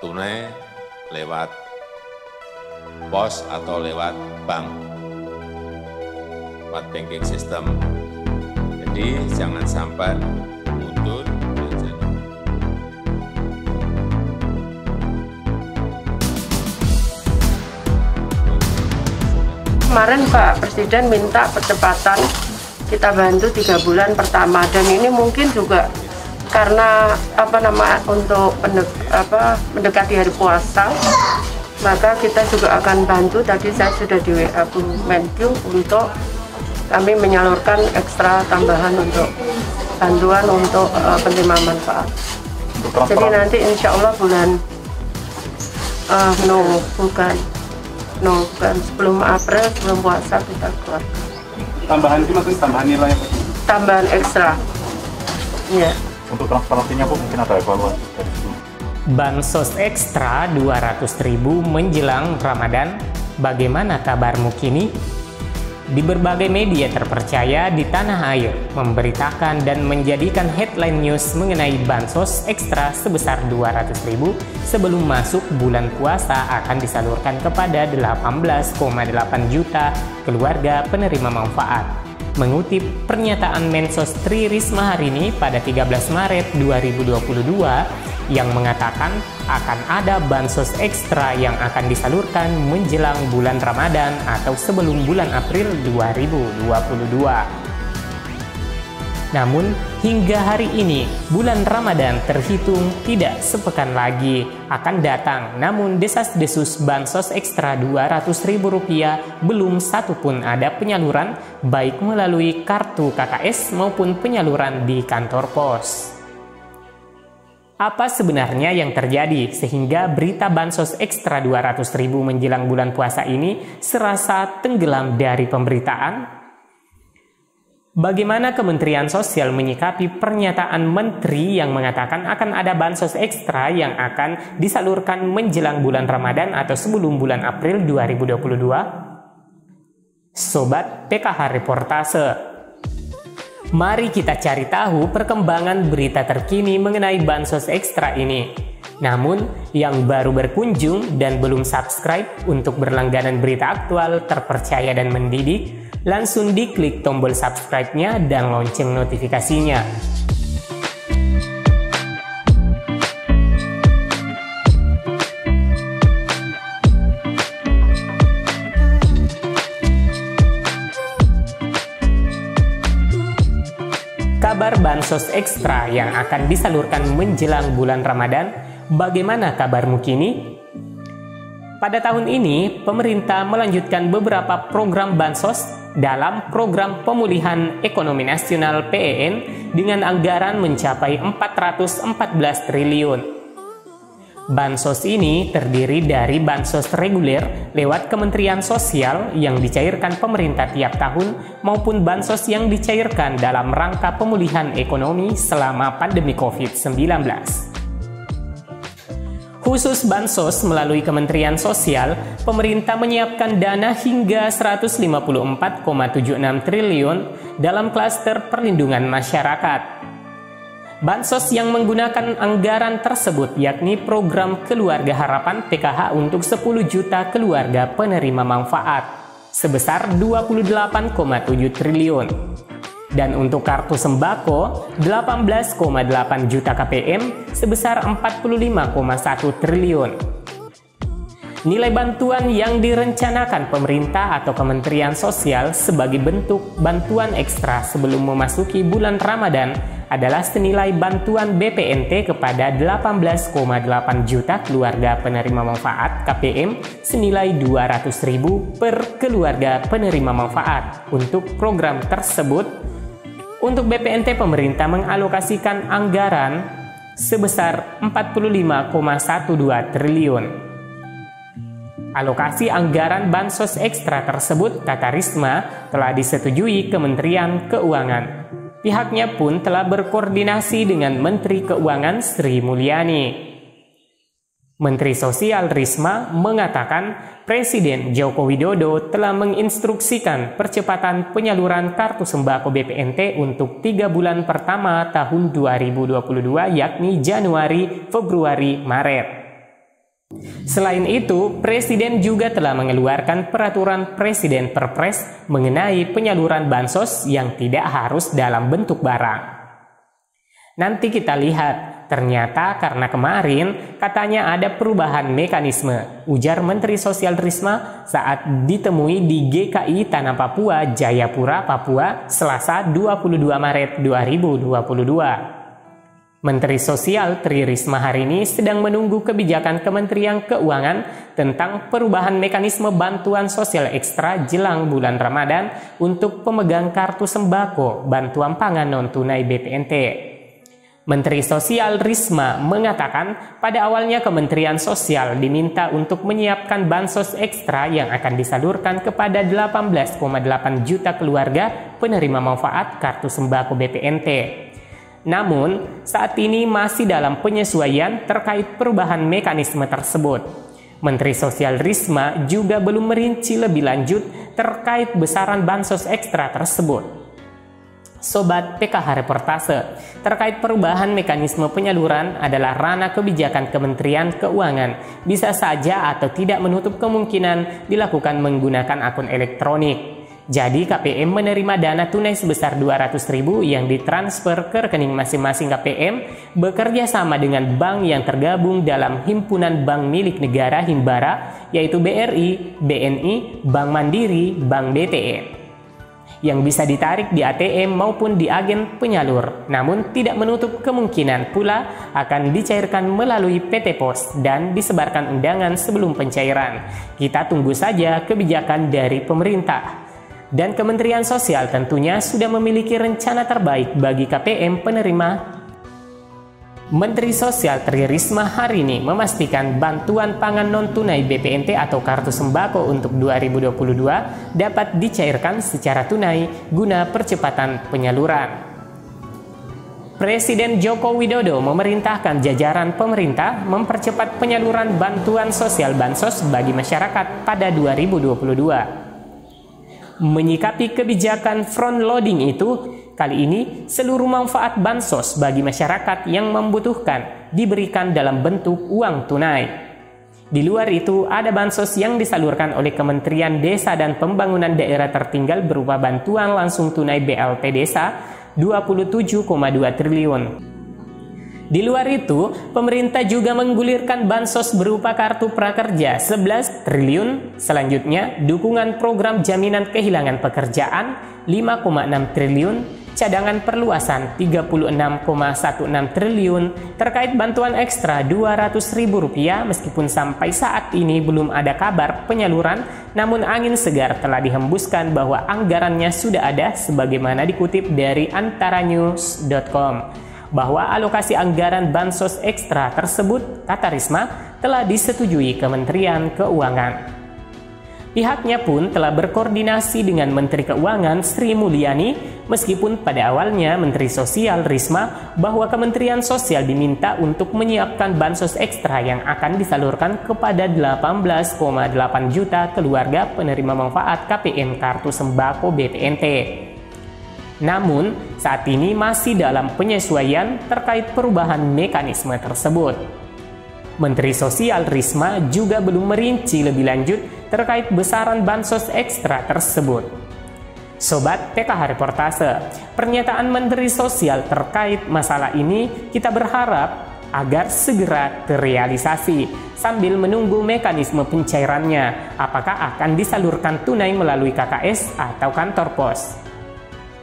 tunai, lewat pos atau lewat bank, lewat banking system. Jadi jangan sampai mundur. Kemarin Pak Presiden minta percepatan, kita bantu 3 bulan pertama, dan ini mungkin juga karena untuk mendekati hari puasa, maka kita juga akan bantu. Tadi saya sudah di WA Bu Menkyu untuk kami menyalurkan ekstra tambahan untuk bantuan untuk penerima manfaat. Jadi nanti insya Allah bulan bukan sebelum April, sebelum puasa kita keluar. Tambahan itu maksudnya tambahan nilai apa? Tambahan ekstra. Ya. Untuk transparansinya Bu, mungkin ada evaluasi dari itu. Bansos ekstra 200.000 menjelang Ramadan. Bagaimana kabarmu kini? Di berbagai media terpercaya di tanah air memberitakan dan menjadikan headline news mengenai bansos ekstra sebesar 200.000 sebelum masuk bulan puasa akan disalurkan kepada 18,8 juta keluarga penerima manfaat. Mengutip pernyataan Mensos Tri Risma hari ini pada 13 Maret 2022 yang mengatakan akan ada bansos ekstra yang akan disalurkan menjelang bulan Ramadan atau sebelum bulan April 2022. Namun, hingga hari ini, bulan Ramadan terhitung tidak sepekan lagi akan datang. Namun, desas-desus bansos ekstra Rp200.000 belum satu pun ada penyaluran, baik melalui kartu KKS maupun penyaluran di kantor pos. Apa sebenarnya yang terjadi sehingga berita bansos ekstra 200.000 menjelang bulan puasa ini serasa tenggelam dari pemberitaan? Bagaimana Kementerian Sosial menyikapi pernyataan Menteri yang mengatakan akan ada bansos ekstra yang akan disalurkan menjelang bulan Ramadan atau sebelum bulan April 2022? Sobat PKH Reportase, mari kita cari tahu perkembangan berita terkini mengenai bansos ekstra ini. Namun, yang baru berkunjung dan belum subscribe untuk berlangganan berita aktual, terpercaya dan mendidik, langsung diklik tombol subscribe-nya dan lonceng notifikasinya. Kabar bansos ekstra yang akan disalurkan menjelang bulan Ramadan, bagaimana kabarmu kini? Pada tahun ini, pemerintah melanjutkan beberapa program bansos dalam Program Pemulihan Ekonomi Nasional PEN dengan anggaran mencapai 414 triliun. Bansos ini terdiri dari bansos reguler lewat Kementerian Sosial yang dicairkan pemerintah tiap tahun maupun bansos yang dicairkan dalam rangka pemulihan ekonomi selama pandemi COVID-19. Khusus bansos melalui Kementerian Sosial, pemerintah menyiapkan dana hingga 154,76 triliun dalam klaster perlindungan masyarakat. Bansos yang menggunakan anggaran tersebut yakni Program Keluarga Harapan PKH untuk 10 juta keluarga penerima manfaat sebesar 28,7 triliun. Dan untuk kartu sembako 18,8 juta KPM sebesar 45,1 triliun. Nilai bantuan yang direncanakan pemerintah atau Kementerian Sosial sebagai bentuk bantuan ekstra sebelum memasuki bulan Ramadan adalah senilai bantuan BPNT kepada 18,8 juta keluarga penerima manfaat KPM senilai 200.000 per keluarga penerima manfaat. Untuk program tersebut, untuk BPNT pemerintah mengalokasikan anggaran sebesar 45,12 triliun. Alokasi anggaran bansos ekstra tersebut, kata Risma, telah disetujui Kementerian Keuangan. Pihaknya pun telah berkoordinasi dengan Menteri Keuangan Sri Mulyani. Menteri Sosial Risma mengatakan Presiden Joko Widodo telah menginstruksikan percepatan penyaluran kartu sembako BPNT untuk 3 bulan pertama tahun 2022 yakni Januari, Februari, Maret. Selain itu, Presiden juga telah mengeluarkan peraturan Presiden Perpres mengenai penyaluran bansos yang tidak harus dalam bentuk barang. Nanti kita lihat, ternyata karena kemarin katanya ada perubahan mekanisme, ujar Menteri Sosial Risma saat ditemui di GKI Tanah Papua, Jayapura, Papua, Selasa 22 Maret 2022. Menteri Sosial Tri Risma hari ini sedang menunggu kebijakan Kementerian Keuangan tentang perubahan mekanisme bantuan sosial ekstra jelang bulan Ramadan untuk pemegang kartu sembako bantuan pangan non-tunai BPNT. Menteri Sosial Risma mengatakan pada awalnya Kementerian Sosial diminta untuk menyiapkan bansos ekstra yang akan disalurkan kepada 18,8 juta keluarga penerima manfaat kartu sembako BPNT. Namun, saat ini masih dalam penyesuaian terkait perubahan mekanisme tersebut. Menteri Sosial Risma juga belum merinci lebih lanjut terkait besaran bansos ekstra tersebut. Sobat PKH Reportase, terkait perubahan mekanisme penyaluran adalah ranah kebijakan Kementerian Keuangan. Bisa saja atau tidak menutup kemungkinan dilakukan menggunakan akun elektronik. Jadi KPM menerima dana tunai sebesar 200.000 yang ditransfer ke rekening masing-masing KPM bekerja sama dengan bank yang tergabung dalam Himpunan Bank Milik Negara Himbara, yaitu BRI, BNI, Bank Mandiri, Bank BTN, yang bisa ditarik di ATM maupun di agen penyalur, namun tidak menutup kemungkinan pula akan dicairkan melalui PT Pos dan disebarkan undangan sebelum pencairan. Kita tunggu saja kebijakan dari pemerintah. Dan Kementerian Sosial tentunya sudah memiliki rencana terbaik bagi KPM penerima. Menteri Sosial Tri Risma hari ini memastikan bantuan pangan non-tunai BPNT atau kartu sembako untuk 2022 dapat dicairkan secara tunai guna percepatan penyaluran. Presiden Joko Widodo memerintahkan jajaran pemerintah mempercepat penyaluran bantuan sosial bansos bagi masyarakat pada 2022. Menyikapi kebijakan front loading itu, kali ini seluruh manfaat bansos bagi masyarakat yang membutuhkan diberikan dalam bentuk uang tunai. Di luar itu, ada bansos yang disalurkan oleh Kementerian Desa dan Pembangunan Daerah Tertinggal berupa bantuan langsung tunai BLT Desa 27,2 triliun. Di luar itu, pemerintah juga menggulirkan bansos berupa kartu prakerja 11 triliun, selanjutnya dukungan program jaminan kehilangan pekerjaan 5,6 triliun, cadangan perluasan 36,16 triliun, terkait bantuan ekstra Rp200.000 meskipun sampai saat ini belum ada kabar penyaluran, namun angin segar telah dihembuskan bahwa anggarannya sudah ada sebagaimana dikutip dari antaranews.com. Bahwa alokasi anggaran bansos ekstra tersebut, kata Risma, telah disetujui Kementerian Keuangan. Pihaknya pun telah berkoordinasi dengan Menteri Keuangan Sri Mulyani, meskipun pada awalnya Menteri Sosial Risma bahwa Kementerian Sosial diminta untuk menyiapkan bansos ekstra yang akan disalurkan kepada 18,8 juta keluarga penerima manfaat KPM Kartu Sembako BPNT. Namun, saat ini masih dalam penyesuaian terkait perubahan mekanisme tersebut. Menteri Sosial Risma juga belum merinci lebih lanjut terkait besaran bansos ekstra tersebut. Sobat PKH Reportase, pernyataan Menteri Sosial terkait masalah ini kita berharap agar segera terrealisasi sambil menunggu mekanisme pencairannya, apakah akan disalurkan tunai melalui KKS atau kantor pos,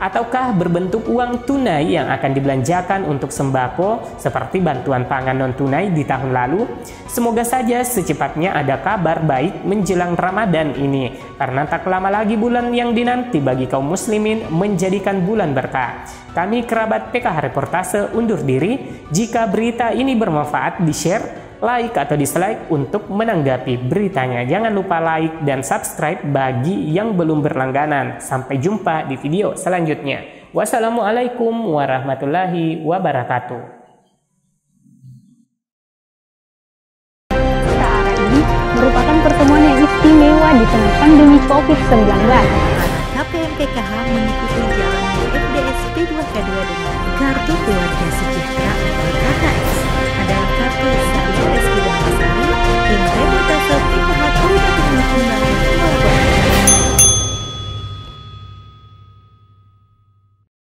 ataukah berbentuk uang tunai yang akan dibelanjakan untuk sembako seperti bantuan pangan non-tunai di tahun lalu. Semoga saja secepatnya ada kabar baik menjelang Ramadan ini, karena tak lama lagi bulan yang dinanti bagi kaum muslimin menjadikan bulan berkah. Kami kerabat PKH Reportase undur diri. Jika berita ini bermanfaat, di-share, like atau dislike untuk menanggapi beritanya. Jangan lupa like dan subscribe bagi yang belum berlangganan. Sampai jumpa di video selanjutnya. Wassalamualaikum warahmatullahi wabarakatuh. Acara ini merupakan pertemuan yang istimewa di tengah pandemi COVID-19. KPM PKH mengikuti jalannya FDS P2K2 dengan Kartu Keluarga Sejahtera atau KKS.